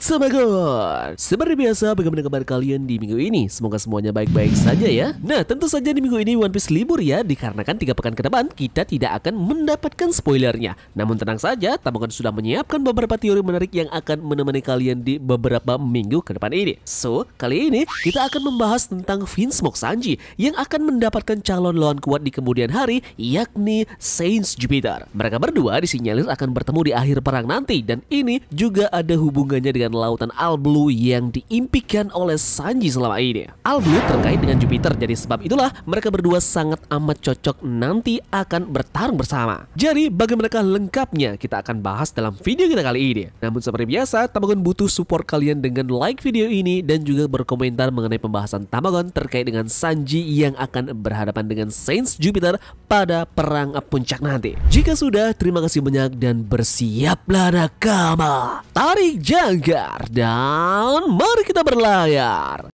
Samagon. Seperti biasa, bagaimana kabar kalian di minggu ini? Semoga semuanya baik-baik saja ya. Nah, tentu saja di minggu ini One Piece libur ya, dikarenakan 3 pekan ke depan kita tidak akan mendapatkan spoilernya. Namun tenang saja, Tamagon sudah menyiapkan beberapa teori menarik yang akan menemani kalian di beberapa minggu ke depan ini. So, kali ini kita akan membahas tentang Vinsmoke Sanji yang akan mendapatkan calon lawan kuat di kemudian hari, yakni Saints Jupiter. Mereka berdua disinyalir akan bertemu di akhir perang nanti, dan ini juga ada hubungannya dengan lautan All Blue yang diimpikan oleh Sanji selama ini. All Blue terkait dengan Jupiter, jadi sebab itulah mereka berdua sangat amat cocok nanti akan bertarung bersama. Jadi bagaimanakah lengkapnya kita akan bahas dalam video kita kali ini. Namun seperti biasa, Tamagon butuh support kalian dengan like video ini dan juga berkomentar mengenai pembahasan Tamagon terkait dengan Sanji yang akan berhadapan dengan Saints Jupiter pada perang puncak nanti. Jika sudah, terima kasih banyak dan bersiaplah nakama. Tarik jangkar dan mari kita berlayar.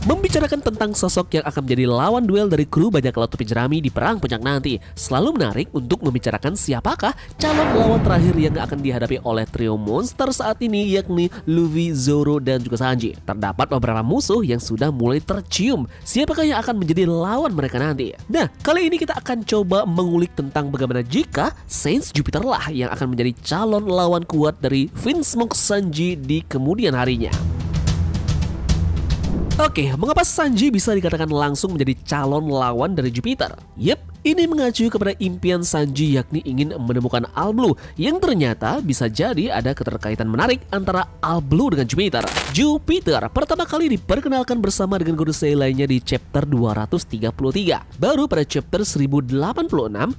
Membicarakan tentang sosok yang akan menjadi lawan duel dari kru bajak laut topi jerami di perang puncak nanti selalu menarik untuk membicarakan siapakah calon lawan terakhir yang akan dihadapi oleh trio monster saat ini, yakni Luffy, Zoro, dan juga Sanji. Terdapat beberapa musuh yang sudah mulai tercium siapakah yang akan menjadi lawan mereka nanti. Nah, kali ini kita akan coba mengulik tentang bagaimana jika Saints Jupiter lah yang akan menjadi calon lawan kuat dari Vinsmoke Sanji di kemudian harinya. Oke, mengapa Sanji bisa dikatakan langsung menjadi calon lawan dari Jupiter? Yep, ini mengacu kepada impian Sanji, yakni ingin menemukan All Blue, yang ternyata bisa jadi ada keterkaitan menarik antara All Blue dengan Jupiter. Jupiter pertama kali diperkenalkan bersama dengan Gorosei lainnya di chapter 233. Baru pada chapter 1086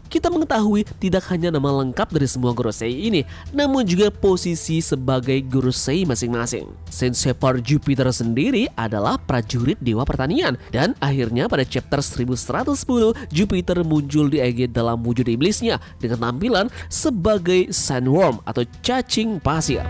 kita mengetahui tidak hanya nama lengkap dari semua Gorosei ini, namun juga posisi sebagai Gorosei masing-masing. Saint Shepard Jupiter sendiri adalah prajurit dewa pertanian, dan akhirnya pada chapter 1110 Jupiter muncul di Aegis dalam wujud iblisnya dengan tampilan sebagai sandworm atau cacing pasir.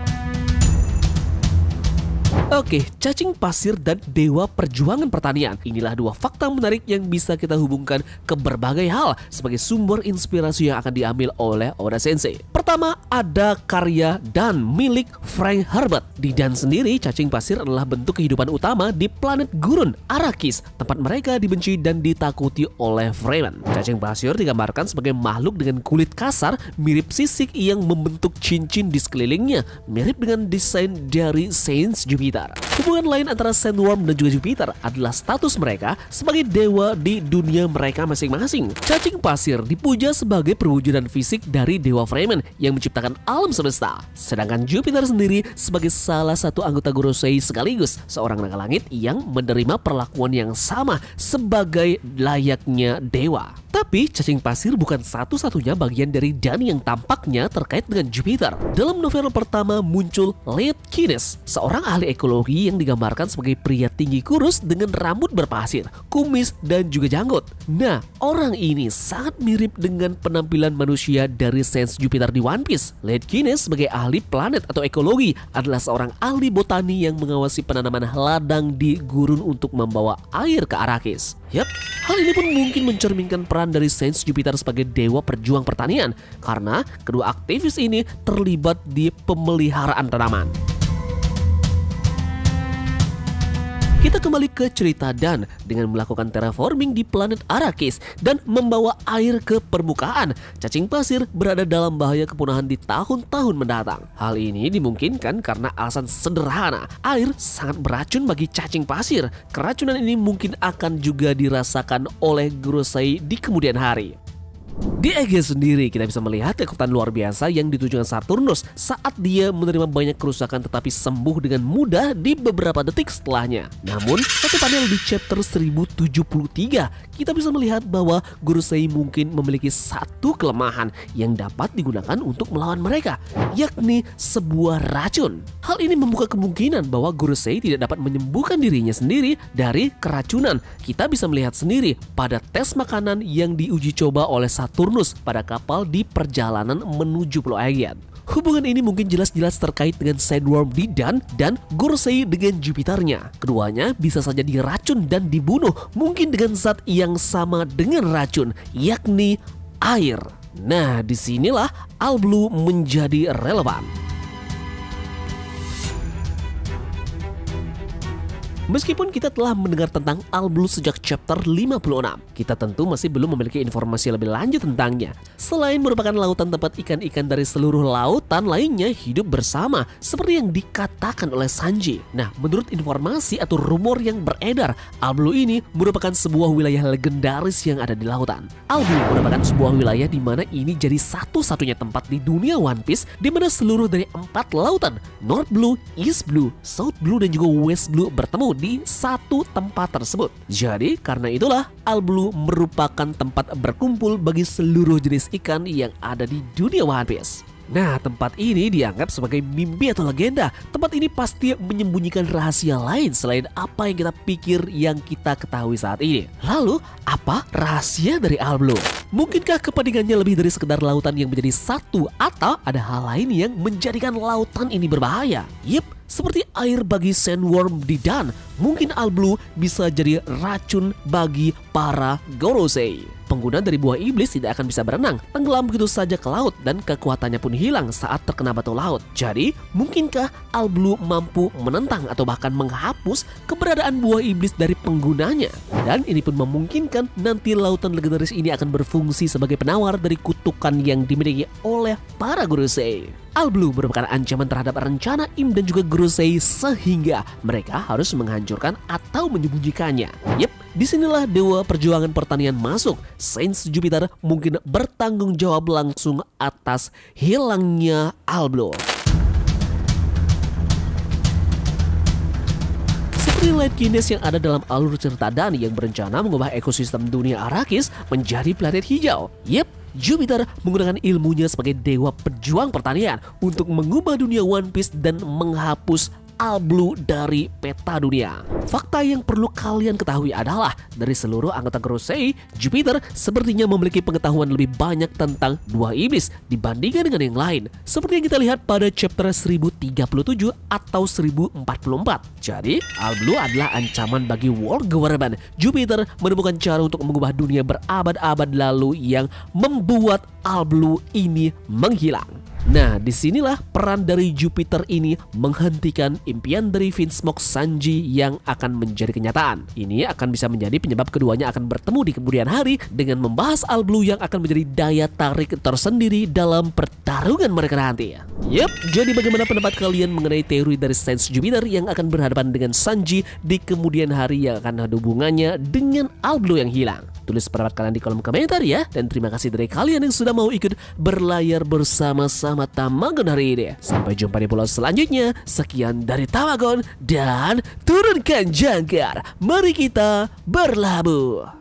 Oke, cacing pasir dan dewa perjuangan pertanian. Inilah dua fakta menarik yang bisa kita hubungkan ke berbagai hal sebagai sumber inspirasi yang akan diambil oleh Oda Sensei. Pertama, ada karya Dan milik Frank Herbert. Di Dan sendiri, cacing pasir adalah bentuk kehidupan utama di planet gurun Arrakis, tempat mereka dibenci dan ditakuti oleh Fremen. Cacing pasir digambarkan sebagai makhluk dengan kulit kasar mirip sisik yang membentuk cincin di sekelilingnya, mirip dengan desain dari Saints Jupiter. Hubungan lain antara Sandworm dan juga Jupiter adalah status mereka sebagai dewa di dunia mereka masing-masing. Cacing pasir dipuja sebagai perwujudan fisik dari dewa Fremen yang menciptakan alam semesta, sedangkan Jupiter sendiri sebagai salah satu anggota Gorosei sekaligus seorang naga langit yang menerima perlakuan yang sama sebagai layaknya dewa. Tapi cacing pasir bukan satu-satunya bagian dari Dan yang tampaknya terkait dengan Jupiter. Dalam novel pertama muncul Lead Kines, seorang ahli ekologi yang digambarkan sebagai pria tinggi kurus dengan rambut berpasir, kumis, dan juga janggut. Nah, orang ini sangat mirip dengan penampilan manusia dari Saints Jupiter di One Piece. Lead Kines sebagai ahli planet atau ekologi adalah seorang ahli botani yang mengawasi penanaman ladang di gurun untuk membawa air ke Arrakis. Yap, hal ini pun mungkin mencerminkan peran dari Saints Jupiter sebagai dewa perjuang pertanian karena kedua aktivis ini terlibat di pemeliharaan tanaman. Kita kembali ke cerita Dan dengan melakukan terraforming di planet Arrakis dan membawa air ke permukaan. Cacing pasir berada dalam bahaya kepunahan di tahun-tahun mendatang. Hal ini dimungkinkan karena alasan sederhana. Air sangat beracun bagi cacing pasir. Keracunan ini mungkin akan juga dirasakan oleh Gorosei di kemudian hari. Di Aegis sendiri kita bisa melihat kekuatan luar biasa yang ditujukan Saturnus saat dia menerima banyak kerusakan tetapi sembuh dengan mudah di beberapa detik setelahnya. Namun satu panel di chapter 1073 kita bisa melihat bahwa Gorosei mungkin memiliki satu kelemahan yang dapat digunakan untuk melawan mereka, yakni sebuah racun. Hal ini membuka kemungkinan bahwa Gorosei tidak dapat menyembuhkan dirinya sendiri dari keracunan. Kita bisa melihat sendiri pada tes makanan yang diuji coba oleh Saturnus pada kapal di perjalanan menuju Pulau Aegean. Hubungan ini mungkin jelas-jelas terkait dengan Sandworm Didan dan Gorosei dengan Jupiternya. Keduanya bisa saja diracun dan dibunuh, mungkin dengan zat yang sama dengan racun, yakni air. Nah, disinilah Alblue menjadi relevan. Meskipun kita telah mendengar tentang Alblue sejak chapter 56, kita tentu masih belum memiliki informasi lebih lanjut tentangnya. Selain merupakan lautan tempat ikan-ikan dari seluruh lautan lainnya hidup bersama, seperti yang dikatakan oleh Sanji. Nah, menurut informasi atau rumor yang beredar, Alblue ini merupakan sebuah wilayah legendaris yang ada di lautan. Alblue merupakan sebuah wilayah di mana ini jadi satu-satunya tempat di dunia One Piece di mana seluruh dari 4 lautan, North Blue, East Blue, South Blue, dan juga West Blue bertemu di satu tempat tersebut. Jadi karena itulah Alblue merupakan tempat berkumpul bagi seluruh jenis ikan yang ada di dunia One Piece. Nah, tempat ini dianggap sebagai mimpi atau legenda. Tempat ini pasti menyembunyikan rahasia lain selain apa yang kita pikir yang kita ketahui saat ini. Lalu, apa rahasia dari Alblue? Mungkinkah kepentingannya lebih dari sekedar lautan yang menjadi satu, atau ada hal lain yang menjadikan lautan ini berbahaya? Yep, seperti air bagi Sandworm Didan, mungkin Alblue bisa jadi racun bagi para Gorosei. Pengguna dari buah iblis tidak akan bisa berenang, tenggelam begitu saja ke laut, dan kekuatannya pun hilang saat terkena batu laut. Jadi, mungkinkah Alblue mampu menentang atau bahkan menghapus keberadaan buah iblis dari penggunanya? Dan ini pun memungkinkan nanti lautan legendaris ini akan berfungsi sebagai penawar dari kutukan yang dimiliki oleh para Gorosei. Alblue merupakan ancaman terhadap rencana Im dan juga Gorosei sehingga mereka harus menghancurkan atau menyembunyikannya. Yep, disinilah Dewa Perjuangan Pertanian masuk. Saint Jupiter mungkin bertanggung jawab langsung atas hilangnya Alblue. Seperti Light Kines yang ada dalam alur cerita Dani yang berencana mengubah ekosistem dunia Arrakis menjadi planet hijau. Yep, Jupiter menggunakan ilmunya sebagai dewa pejuang pertanian untuk mengubah dunia One Piece dan menghapus Alblue dari peta dunia. Fakta yang perlu kalian ketahui adalah dari seluruh anggota Gorosei, Jupiter sepertinya memiliki pengetahuan lebih banyak tentang buah iblis dibandingkan dengan yang lain. Seperti yang kita lihat pada chapter 1037 atau 1044. Jadi, Alblue adalah ancaman bagi world government. Jupiter menemukan cara untuk mengubah dunia berabad-abad lalu yang membuat Alblue ini menghilang. Nah, disinilah peran dari Jupiter ini menghentikan impian dari Vinsmoke Sanji yang akan menjadi kenyataan. Ini akan bisa menjadi penyebab keduanya akan bertemu di kemudian hari dengan membahas Alblue yang akan menjadi daya tarik tersendiri dalam pertarungan mereka nanti. Yep, jadi bagaimana pendapat kalian mengenai teori dari Saint Jupiter yang akan berhadapan dengan Sanji di kemudian hari yang akan ada hubungannya dengan Alblue yang hilang? Tulis pendapat kalian di kolom komentar ya. Dan terima kasih dari kalian yang sudah mau ikut berlayar bersama-sama Tamagon hari ini. Sampai jumpa di pulau selanjutnya. Sekian dari Tamagon dan turunkan jangkar. Mari kita berlabuh.